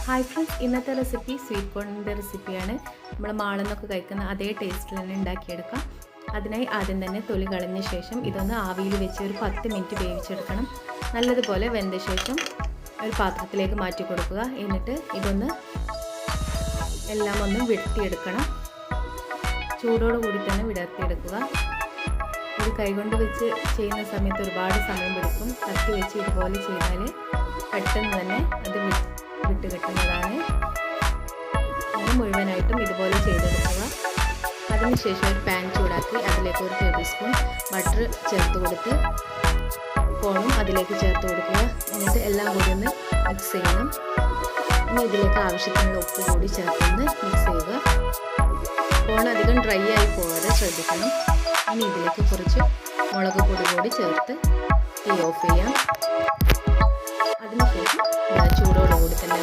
Hi friends, ഇന്നത്തെ recipe sweet കോണിൻ്റെ റെസിപ്പിയാണ്. നമ്മൾ മാളിൽ നിന്നൊക്കെ കഴിക്കുന്ന അതേ ടേസ്റ്റിൽ തന്നെ ഉണ്ടാക്കിയെടുക്കാം. അതിനായി ആദ്യം തന്നെ തൊലി കളഞ്ഞ ശേഷം ഇതൊന്ന് ആവിയിൽ വെച്ച് ഒരു 10 മിനിറ്റ് വേവിച്ചെടുക്കണം. നല്ലതുപോലെ വെന്ത ശേഷം ഒരു പാത്രത്തിലേക്ക് മാറ്റി കൊടുക്കുക. എന്നിട്ട് ഇതൊന്ന് എല്ലാം ഒന്ന് വിടർത്തിയെടുക്കണം. ചൂടോടുകൂടി തന്നെ വിടർത്തിയെടുക്കുക. ഇത് കൈകൊണ്ട് വെച്ച് ചെയ്യുന്ന സമയത്ത് ഒരുപാട് സമയം പിടിക്കും. കത്തി വെച്ച് ഇതുപോലെ ചെയ്താൽ പെട്ടെന്ന് തന്നെ അത് വിട്ട് കിട്ടുന്നതാണ്. ഇത് മുഴുവനായിട്ടും ഇതുപോലെ ചെയ്തെടുക്കുക. അതിനുശേഷം ഒരു പാൻ ചൂടാക്കി അതിലേക്ക് 1 ടേബിൾ സ്പൂൺ ബട്ടർ ചേർത്ത് കൊടുത്ത് കോണും അതിലേക്ക് ചേർത്ത് കൊടുക്കുക. എന്നിട്ട് എല്ലാം കൂടി ഒന്ന് മിക്സ് ചെയ്യണം. ഇനി ഇതിലേക്ക് ആവശ്യത്തിനുള്ള ഉപ്പ് കൂടി ചേർത്തൊന്ന് മിക്സ് ചെയ്യുക. കോൺ അധികം ഡ്രൈ ആയി പോകാതെ ശ്രദ്ധിക്കണം. ഇനി ഇതിലേക്ക് കുറച്ച് മുളക് പൊടി കൂടി ചേർത്ത് തീ ഓഫ് ചെയ്യാം. അതിനുശേഷം ചൂടോടുകൂടി തന്നെ